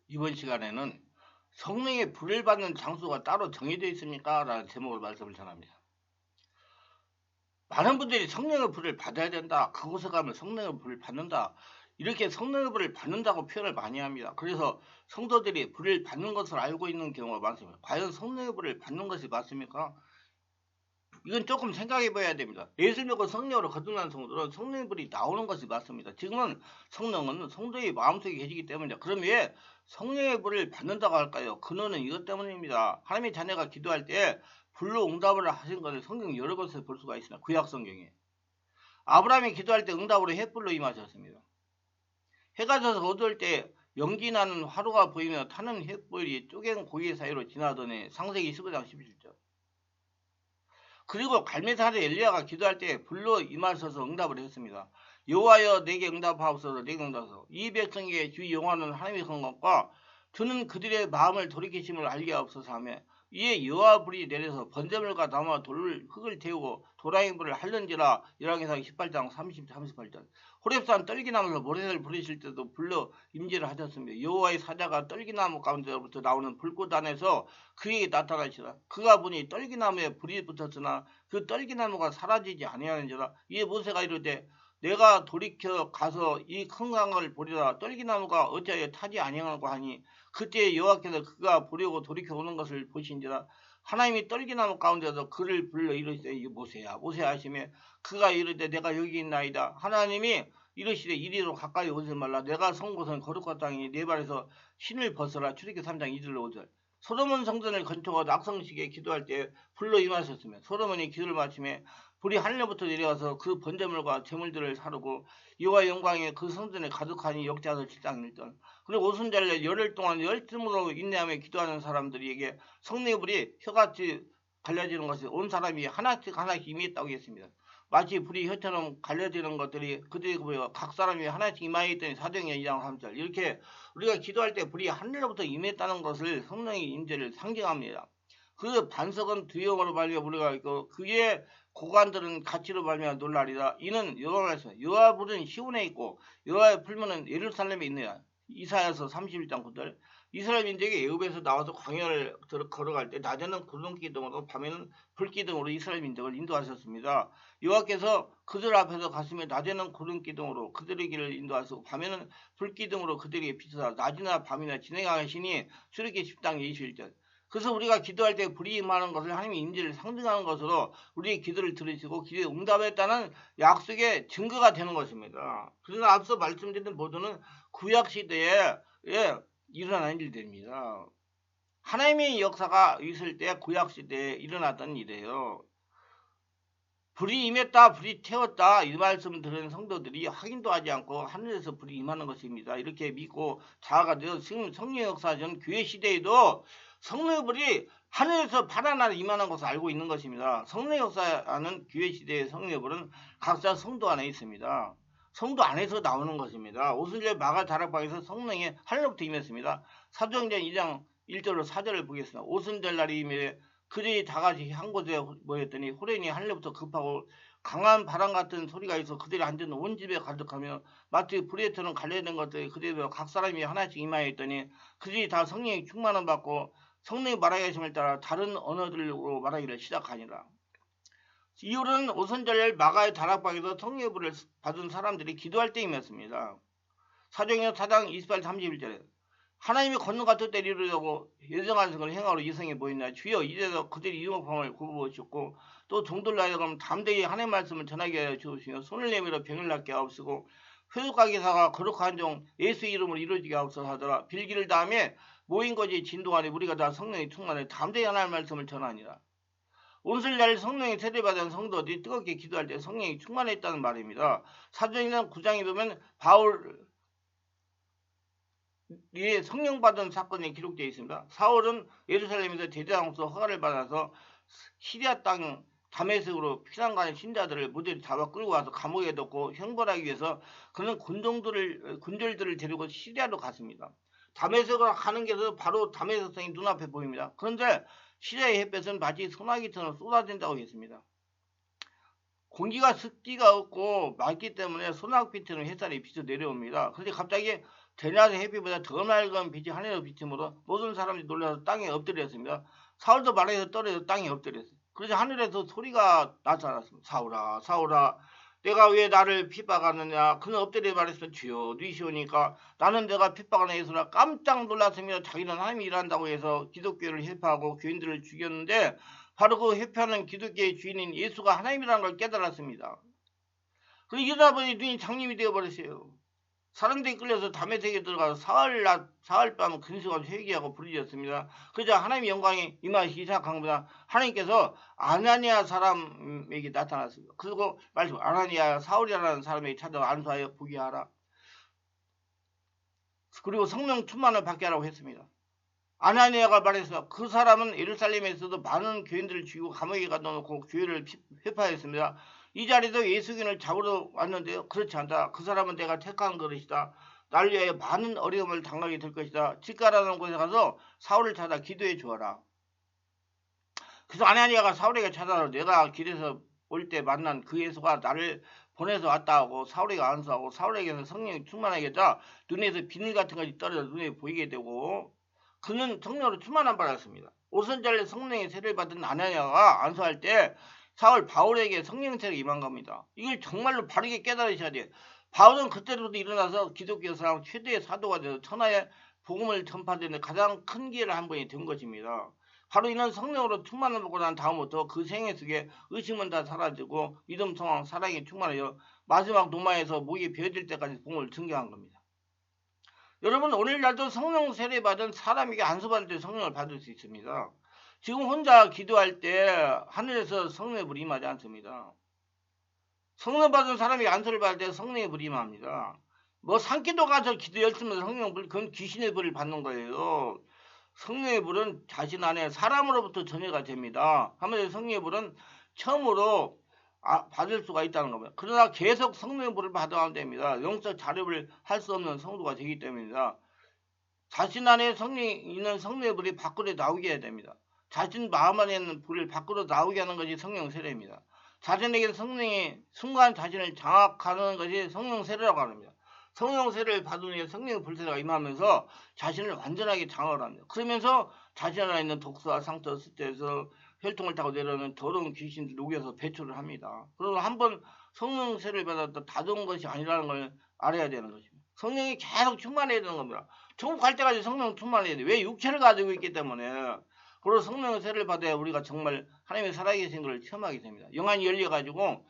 이번 시간에는 성령의 불을 받는 장소가 따로 정해져 있습니까? 라는 제목으로 말씀을 전합니다. 많은 분들이 성령의 불을 받아야 된다. 그곳에 가면 성령의 불을 받는다. 이렇게 성령의 불을 받는다고 표현을 많이 합니다. 그래서 성도들이 불을 받는 것을 알고 있는 경우가 많습니다. 과연 성령의 불을 받는 것이 맞습니까? 이건 조금 생각해 봐야 됩니다. 예수를 믿고 성령으로 거듭난 성도들은 성령의 불이 나오는 것이 맞습니다. 지금은 성령은 성도의 마음속에 계시기 때문이죠. 그럼 왜 성령의 불을 받는다고 할까요? 근원은 이것 때문입니다. 하나님의 자녀가 기도할 때 불로 응답을 하신 것을 성경 여러 곳에서 볼 수가 있습니다. 구약 성경에. 아브라함이 기도할 때 응답으로 햇불로 임하셨습니다. 해가 져서 어두울 때 연기 나는 화로가 보이며 타는 햇불이 쪼갠 고기 사이로 지나더니 창세기 15장 11절. 그리고 갈매산에 엘리야가 기도할 때 불로 임하셔서 응답을 했습니다. 여호와여 내게 응답하옵소서. 내게 응답하소서. 이 백성에게 주 여호와는 하나님의 선것과 주는 그들의 마음을 돌이키심을 알게 하옵소서 하며 이에 여호와 불이 내려서 번제물과 나무와 돌을 흙을 태우고 도랑이 불을 할는지라. 열왕기상 18장 30, 38절. 호렙산 떨기나무에서 모래를 부리실 때도 불로 임재를 하셨습니다. 여호와의 사자가 떨기나무 가운데로부터 나오는 불꽃 안에서 그에게 나타나시라. 그가 보니 떨기나무에 불이 붙었으나 그 떨기나무가 사라지지 아니하는지라. 이에 모세가 이르되 내가 돌이켜 가서 이 큰 강을 보리라. 떨기나무가 어찌하여 타지 아니하는고 하니 그때 여호와께서 그가 보려고 돌이켜 오는 것을 보신지라. 하나님이 떨기나무 가운데서 그를 불러 이르시되 이 모세야 모세야 하시며 그가 이르되 내가 여기 있나이다. 하나님이 이르시되 이리로 가까이 오지 말라. 내가 선 곳은 거룩한 땅이니 네 발에서 신을 벗어라. 출애굽기 3장 2절로 5절. 솔로몬 성전을 건축하고 낙성식에 기도할 때 불로 임하셨으며 솔로몬이 기도를 마치며 불이 하늘로부터 내려와서 그 번제물과 제물들을 사르고 여호와의 영광이 그 성전에 가득하니 역대하서 7장 1절. 그리고 오순절날 열흘 동안 열심으로 인내하며 기도하는 사람들에게 성령의 불이 혀같이 갈려지는 것이 온 사람이 하나씩 하나씩 임했다고 했습니다. 마치 불이 혀처럼 갈려지는 것들이 그들이 보여 각 사람이 하나씩 임하여 있더니 사도행전 2장 3절. 이렇게 우리가 기도할 때 불이 하늘로부터 임했다는 것을 성령의 임재를 상징합니다. 그 반석은 두영으로 말미암아 우리가 있고 그의 고관들은 가치로 말미암아 놀라리라. 이는 여호와 말씀. 여호와 불은 시온에 있고 여호와의 풀무는 예루살렘에 있느냐. 이사야서 31장 9절. 이스라엘 민족이 애굽에서 나와서 광야를 걸어갈 때 낮에는 구름 기둥으로 밤에는 불 기둥으로 이스라엘 민족을 인도하셨습니다. 여호와께서 그들 앞에서 가시며 낮에는 구름 기둥으로 그들의 길을 인도하시고 밤에는 불 기둥으로 그들에게 비춰서 낮이나 밤이나 진행하시니 출애굽기 10장 21절. 그래서 우리가 기도할 때 불이 임하는 것을 하나님의 인지를 상징하는 것으로 우리의 기도를 들으시고 기도에 응답했다는 약속의 증거가 되는 것입니다. 그래서 앞서 말씀드린 모두는 구약시대에 일어난 일들입니다. 하나님의 역사가 있을 때 구약시대에 일어났던 일이에요. 불이 임했다 불이 태웠다 이 말씀 들은 성도들이 확인도 하지 않고 하늘에서 불이 임하는 것입니다. 이렇게 믿고 자아가지고 지금 성령 역사전 교회 시대에도 성령의 불이 하늘에서 바다나 임하는 것을 알고 있는 것입니다. 성령 역사하는 교회 시대의 성령의 불은 각자 성도 안에 있습니다. 성도 안에서 나오는 것입니다. 오순절 마가 다락방에서 성령이 하늘로부터 임했습니다. 사도행전 2장 1절로 4절을 보겠습니다. 오순절 날이 임해 그들이 다같이 한 곳에 모였더니 호련히 하늘로부터 급하고 강한 바람 같은 소리가 있어 그들이 앉은 온 집에 가득하며 마치 불에 터는 갈려진 것들이 그들에게 각 사람이 하나씩 임하여 있더니 그들이 다 성령의 충만을 받고 성령이 말하게 하심을 따라 다른 언어들로 말하기를 시작하니라. 이후로는 오순절 마가의 다락방에서 성령의 불을 받은 사람들이 기도할 때임이었습니다. 사도행전 4장 28, 31절에 하나님이 걷는 같은 때를 이루려고 예정하신 걸 행하러 이성에 보이나 주여 이제서 그들이 유혹함을 굽어보셨고 또 종들로 하여금 담대히 하나님의 말씀을 전하게 하여 주시며 손을 내밀어 병을 낫게 하옵시고 회복하게 사가 거룩한 종 예수 이름으로 이루어지게 하옵소서 하더라. 빌기를 다음에 모인 것이 진동하니 우리가 다 성령이 충만해 담대히 하나님의 말씀을 전하니라. 오순절 성령이 세례받은 성도들이 뜨겁게 기도할 때 성령이 충만했다는 말입니다. 사도행전 9장에 보면 바울이 성령 받은 사건이 기록되어 있습니다. 사울은 예루살렘에서 대제사장으로서 허가를 받아서 시리아 땅 다메섹으로 피난 가는 신자들을 모조리 잡아 끌고 와서 감옥에 넣고 형벌하기 위해서 그는 군졸들을 데리고 시리아로 갔습니다. 다메섹으로 가는 길에서 바로 다메섹 성이 눈앞에 보입니다. 그런데 시리아의 햇볕은 마치 소나기처럼 쏟아진다고 했습니다. 공기가 습기가 없고 맑기 때문에 소나기처럼 햇살이 비쳐 내려옵니다. 그런데 갑자기 대낮의 햇빛보다 더 맑은 빛이 하늘에서 비침으로 모든 사람들이 놀라서 땅에 엎드렸습니다. 사울도 말에서 떨어져 땅에 엎드렸어요. 그래서 하늘에서 소리가 나타났습니다. 사울아 사울아 내가 왜 나를 핍박하느냐. 그는 엎드려 말했어. 주여 누이시오니까. 나는 내가 핍박하는 예수라. 깜짝 놀랐으며 자기는 하나님이 일한다고 해서 기독교를 회파하고 교인들을 죽였는데 바로 그 회파하는 기독교의 주인인 예수가 하나님이라는 걸 깨달았습니다. 그리고 이러다 보니 눈이 장님이 되어버렸어요. 사람들이 끌려서 담에색에 들어가서 사흘밤 근수간 회개하고 부르짖었습니다. 그러자 하나님의 영광이 임하시기 시작한 겁니다. 하나님께서 아나니아 사람에게 나타났습니다. 그리고 말씀 아나니아 사울이라는 사람에게 찾아가 안수하여 보게 하라. 그리고 성령 충만을 받게 하라고 했습니다. 아나니아가 말해서 그 사람은 예루살렘에서도 많은 교인들을 죽이고 감옥에 가둬놓고 교회를 회파했습니다. 이 자리도 예수님을 잡으러 왔는데요. 그렇지 않다. 그 사람은 내가 택한 그릇이다. 나를 위하여 많은 어려움을 당하게 될 것이다. 직가라는 곳에 가서 사울을 찾아 기도해 주어라. 그래서 아나니아가 사울에게 찾아서 내가 길에서 올 때 만난 그 예수가 나를 보내서 왔다 하고 사울에게 안수하고 사울에게는 성령이 충만하게 자 눈에서 비늘 같은 것이 떨어져 눈에 보이게 되고 그는 성령으로 충만함 받았습니다. 오순절에 성령의 세를 받은 아나니아가 안수할 때 사울 바울에게 성령 세례가 임한 겁니다. 이걸 정말로 바르게 깨달으셔야 돼요. 바울은 그때부터 일어나서 기독교 사람 최대의 사도가 되어 천하에 복음을 전파되는 가장 큰 기회를 한 번이 된 것입니다. 바로 이는 성령으로 충만을 받고 난 다음부터 그 생애 속에 의심은 다 사라지고 믿음, 소망, 사랑이 충만하여 마지막 노마에서 목이 베어질 때까지 복음을 증거한 겁니다. 여러분 오늘날도 성령 세례 받은 사람에게 안수받을 때 성령을 받을 수 있습니다. 지금 혼자 기도할 때 하늘에서 성령의 불이 임하지 않습니다. 성령 받은 사람이 안수를 받을 때 성령의 불이 임합니다. 뭐 산기도 가서 기도 열심히 성령 불, 그건 귀신의 불을 받는 거예요. 성령의 불은 자신 안에 사람으로부터 전해가 됩니다. 한마디로 성령의 불은 처음으로 받을 수가 있다는 겁니다. 그러나 계속 성령의 불을 받아야 됩니다. 영적 자립을 할 수 없는 성도가 되기 때문입니다. 자신 안에 성령이 있는 성령의 불이 밖으로 나오게 해야 됩니다. 자신 마음 안에 있는 불을 밖으로 나오게 하는 것이 성령 세례입니다. 자신에게 성령이 순간 자신을 장악하는 것이 성령 세례라고 합니다. 성령 세례를 받은 후에 성령 불세가 임하면서 자신을 완전하게 장악을 합니다. 그러면서 자신 안에 있는 독소와 상처, 스트레스, 혈통을 타고 내려오는 더러운 귀신을 녹여서 배출을 합니다. 그리고 한번 성령 세례를 받았다 다져온 것이 아니라는 걸 알아야 되는 것입니다. 성령이 계속 충만해야 되는 겁니다. 천국 갈 때까지 성령 충만해야 돼. 왜? 육체를 가지고 있기 때문에. 그리고 성령의 세례를 받아야 우리가 정말 하나님의 살아계신 것을 체험하게 됩니다. 영안이 열려가지고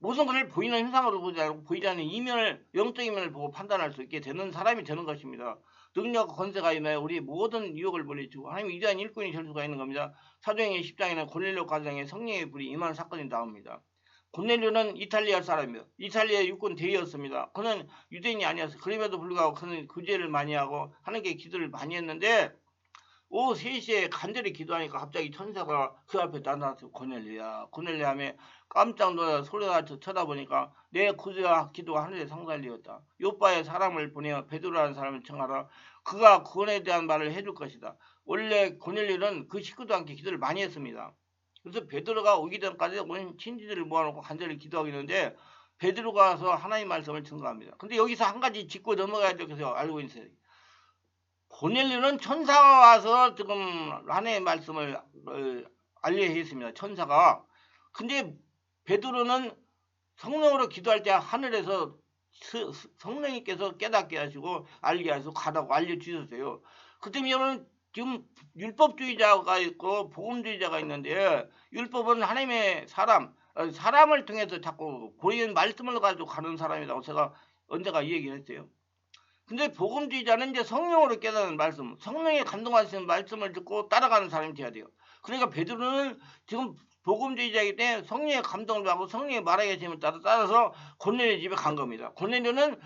모든 것을 보이는 현상으로 보지 않고 보이지 않는 이면을, 영적 이면을 보고 판단할 수 있게 되는 사람이 되는 것입니다. 능력과 권세가 임하여 우리 모든 유혹을 물리치고 하나님 위대한 일꾼이 될 수가 있는 겁니다. 사도행전 10장에는 고넬료 가정에 성령의 불이 임한 사건이 나옵니다. 고넬료는 이탈리아 사람이요. 이탈리아 육군 대위였습니다. 그는 유대인이 아니었어요. 그럼에도 불구하고 그는 구제를 많이 하고 하나님께 기도를 많이 했는데 오후 3시에 간절히 기도하니까 갑자기 천사가 그 앞에 나타나서 고넬료야 고넬료야 하며 깜짝 놀라 소리가 쳐다보니까 내 구제와 기도가 하늘에 상달되었다. 요빠의 사람을 보내어 베드로라는 사람을 청하라. 그가 구원에 대한 말을 해줄 것이다. 원래 고넬료는 그 식구도 함께 기도를 많이 했습니다. 그래서 베드로가 오기 전까지 온 친지들을 모아놓고 간절히 기도하고 있는데 베드로가 와서 하나님 말씀을 증거합니다. 근데 여기서 한 가지 짚고 넘어가야 될 것을 알고 있어요. 고넬료는 천사가 와서 지금 하나님의 말씀을 알려야 했습니다. 천사가. 근데 베드로는 성령으로 기도할 때 하늘에서 성령님께서 깨닫게 하시고 알게 하시고 가라고 알려주셨어요. 그때 여러분 지금 율법주의자가 있고 복음주의자가 있는데 율법은 하나님의 사람을 통해서 자꾸 보이는 말씀을 가지고 가는 사람이라고 제가 언제가 이 얘기를 했어요. 근데 복음주의자는 이제 성령으로 깨닫는 말씀, 성령에 감동하시는 말씀을 듣고 따라가는 사람이 돼야 돼요. 그러니까 베드로는 지금 복음주의자이기 때문에 성령의 감동을 받고 성령의 말하게 하심을 따라서 고넬료 집에 간 겁니다. 고넬료는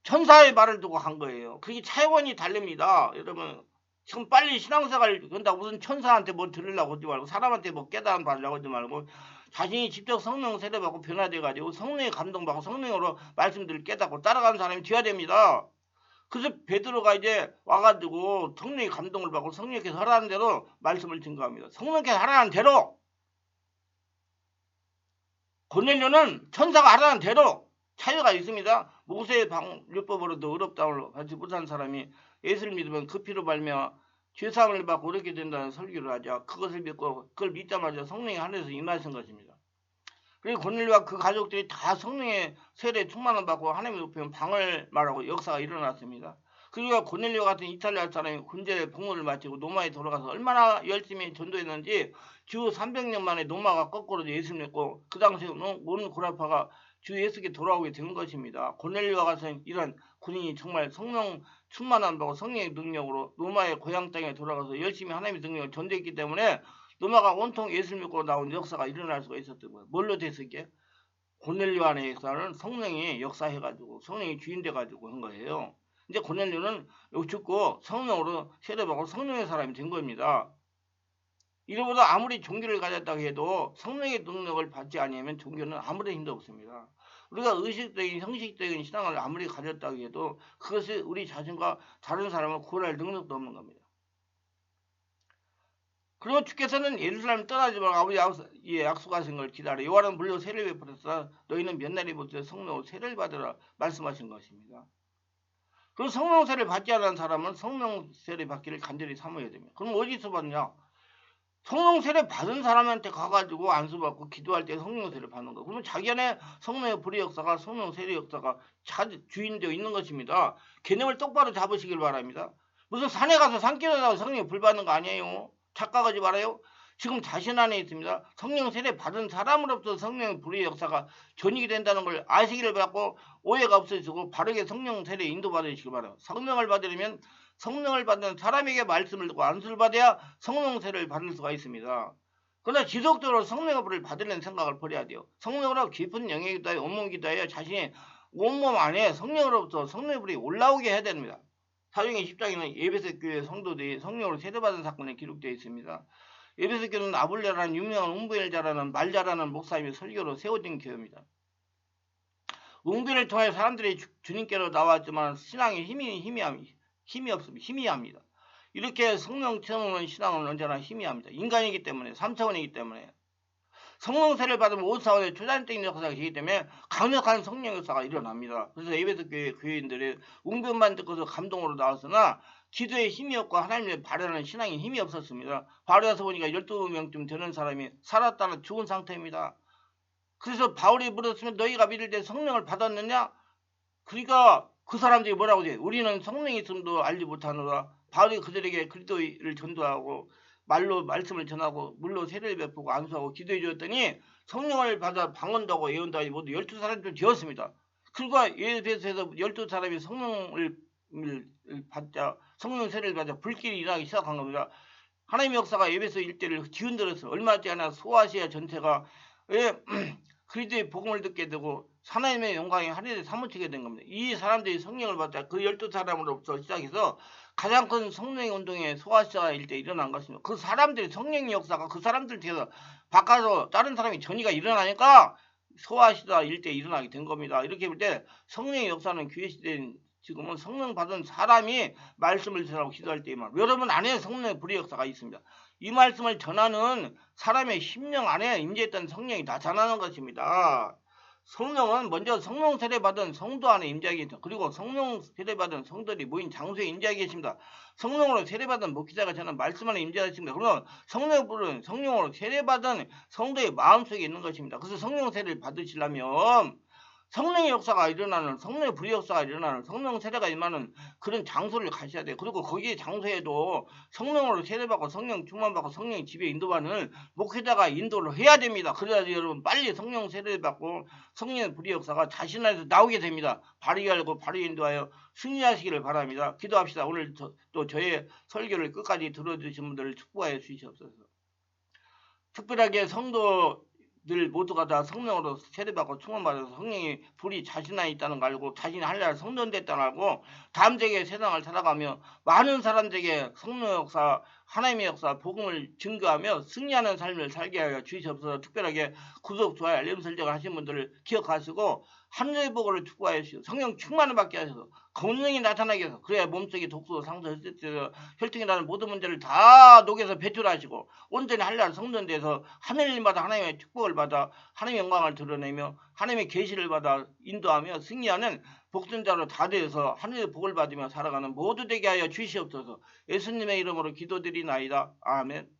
천사의 말을 두고 간 거예요. 그게 차원이 다릅니다. 여러분 지금 빨리 신앙생활을 한다고 무슨 천사한테 뭐 들으려고 하지 말고 사람한테 뭐 깨달음 받으려고 하지 말고 자신이 직접 성령 세례받고 변화돼가지고 성령의 감동받고 성령으로 말씀들을 깨닫고 따라가는 사람이 되어야 됩니다. 그래서 베드로가 이제 와가지고 성령의 감동을 받고 성령께서 하라는 대로 말씀을 증거합니다. 성령께서 하라는 대로 고넬료는 천사가 하라는 대로 차이가 있습니다. 모세의 율법으로도 의롭다함을 받지 못한 사람이 예수를 믿으면 그 피로 말미암아 죄사함을 받고 그렇게 된다는 설교를 하자. 그것을 믿고 그걸 믿자마자 성령이 하늘에서 임하신 것입니다. 그리고 고넬료와 그 가족들이 다 성령의 세례 충만을 받고 하나님의 높이면 방을 말하고 역사가 일어났습니다. 그리고 고넬료 같은 이탈리아 사람이 군대 복무를 마치고 노마에 돌아가서 얼마나 열심히 전도했는지 주 300년 만에 노마가 거꾸로 예수를 믿고 그 당시에 온 고라파가 주 예수께 돌아오게 된 것입니다. 고넬료와 같은 이런 군인이 정말 성령 충만함 받고 성령의 능력으로 노마의 고향 땅에 돌아가서 열심히 하나님의 능력을 전도했기 때문에 노마가 온통 예수를 믿고 나온 역사가 일어날 수가 있었던 거예요. 뭘로 됐을게? 고넬료 안의 역사는 성령이 역사해가지고 성령이 주인 돼가지고 한 거예요. 이제 고넬료는 죽고 성령으로 세례받고 성령의 사람이 된 겁니다. 이러보다 아무리 종교를 가졌다고 해도 성령의 능력을 받지 아니하면 종교는 아무런 힘도 없습니다. 우리가 의식적인 형식적인 신앙을 아무리 가졌다고 해도 그것이 우리 자신과 다른 사람을 구원할 능력도 없는 겁니다. 그리고 주께서는 예루살렘 떠나지 말고 아버지의 약속하신 걸 기다려. 요한은 물로 세례를 베풀었으나 너희는 몇 날이부터 성령으로 세례를 받으라 말씀하신 것입니다. 그리고 성령 세례를 받지 않은 사람은 성령 세례 받기를 간절히 사모해야 됩니다. 그럼 어디서 받냐? 성령 세례 받은 사람한테 가가지고 안수받고 기도할 때 성령 세례를 받는 거. 그러면 자기 안에 성령의 불의 역사가 성령 세례 역사가 주인되어 있는 것입니다. 개념을 똑바로 잡으시길 바랍니다. 무슨 산에 가서 산길에다가 성령의 불 받는 거 아니에요. 착각하지 말아요. 지금 자신 안에 있습니다. 성령 세례 받은 사람으로부터 성령의 불의 역사가 전이게 된다는 걸 아시기를 바라고 오해가 없어지고 바르게 성령 세례 인도받으시길 바라요. 성령을 받으려면 성령을 받는 사람에게 말씀을 듣고 안수를 받아야 성령 세례를 받을 수가 있습니다. 그러나 지속적으로 성령의 불을 받으려는 생각을 버려야 돼요. 성령으로 깊은 영역이다 온몸이기도 해야 자신이 온몸 안에 성령으로부터 성령의 불이 올라오게 해야 됩니다. 사도행전 10장에는 에베소 교회 성도들이 성령으로 세례받은 사건이 기록되어 있습니다. 에베소 교회는 아볼레라는 유명한 웅변을 잘하는 말 잘하는 목사님이 설교로 세워진 교회입니다. 웅변을 통해 사람들이 주님께로 나왔지만 신앙에 힘이 없습니다. 희미합니다. 이렇게 성령 체험하는 신앙은 언제나 희미합니다. 인간이기 때문에 3차원이기 때문에 성령 세례를 받으면 5차원의 초자연적인 역사가 되기 때문에 강력한 성령 역사가 일어납니다. 그래서 에베소 교회 교회인들이 웅변만 듣고서 감동으로 나왔으나 기도에 힘이 없고 하나님의 바라는 신앙에 힘이 없었습니다. 바울에 가서 보니까 12명쯤 되는 사람이 살았다는 죽은 상태입니다. 그래서 바울이 물었으면 너희가 믿을 때 성령을 받았느냐? 그러니까 그 사람들이 뭐라고 해? 우리는 성령이 있음도 알지 못하노라. 바울이 그들에게 그리스도를 전도하고 말로 말씀을 전하고 물로 세례를 베푸고 안수하고 기도해 주었더니 성령을 받아 방언도 하고 예언도 하고 모두 12사람이 되었습니다. 그리고 에베소에서 12사람이 성령을 받자 성령 세례를 받자 불길이 일어나기 시작한 겁니다. 하나님의 역사가 에베소 일대를 뒤흔들어서 얼마 지 않아 소아시아 전체가 그리스도의 복음을 듣게 되고 하나님의 영광이 하늘에 사무치게 된 겁니다. 이 사람들이 성령을 받자 그 12사람으로부터 시작해서 가장 큰 성령의 운동이 소아시아 일대에 일어난 것입니다. 그 사람들이 성령의 역사가 그 사람들 뒤에서 바꿔서 다른 사람이 전이가 일어나니까 소아시아 일대에 일어나게 된 겁니다. 이렇게 볼 때 성령의 역사는 교회 시대에 지금은 성령 받은 사람이 말씀을 전하고 기도할 때에만 여러분 안에 성령의 불의 역사가 있습니다. 이 말씀을 전하는 사람의 심령 안에 임재했던 성령이 나타나는 것입니다. 성령은 먼저 성령 세례받은 성도 안에 임재하게 있죠. 그리고 성령 세례받은 성도들이 모인 장소에 임재하게 계십니다. 성령으로 세례받은 목회자가 저는 말씀 안에 임재하십니다. 그러면 성령의 불은 성령으로 세례받은 성도의 마음속에 있는 것입니다. 그래서 성령 세례를 받으시려면 성령의 역사가 일어나는 성령의 불의 역사가 일어나는 성령 세례가 임하는 그런 장소를 가셔야 돼요. 그리고 거기 장소에도 성령으로 세례받고 성령 충만받고 성령의 지배 인도받는 목회자가 인도를 해야 됩니다. 그래야지 여러분 빨리 성령 세례를 받고 성령의 불의 역사가 자신 안에서 나오게 됩니다. 바르게 알고 바르게 인도하여 승리하시기를 바랍니다. 기도합시다. 오늘 또 저의 설교를 끝까지 들어주신 분들을 축복하여 주시옵소서. 특별하게 성도들 모두가 다 성령으로 세례받고 충만받아서 성령의 불이 자신 안에 있다는 걸 알고 자신이 할례를 성전됐다는 걸 알고 담대하게 세상을 살아가며 많은 사람들에게 성령 역사, 하나님의 역사, 복음을 증거하며 승리하는 삶을 살게 하여 주시옵소서. 특별하게 구독, 좋아요, 알림 설정을 하신 분들을 기억하시고 하늘의 복을 축복하시오. 성령 충만을 받게 하셔서 권능이 나타나게 해서 그래야 몸속에 독소, 상처, 스트레스, 혈통이라는 모든 문제를 다 녹여서 배출하시고 온전히 한란 성전돼서 하늘일마다 하나님의 축복을 받아 하나님의 영광을 드러내며 하나님의 계시를 받아 인도하며 승리하는 복전자로 다 되어서 하늘의 복을 받으며 살아가는 모두 되게 하여 주시옵소서. 예수님의 이름으로 기도드리나이다. 아멘.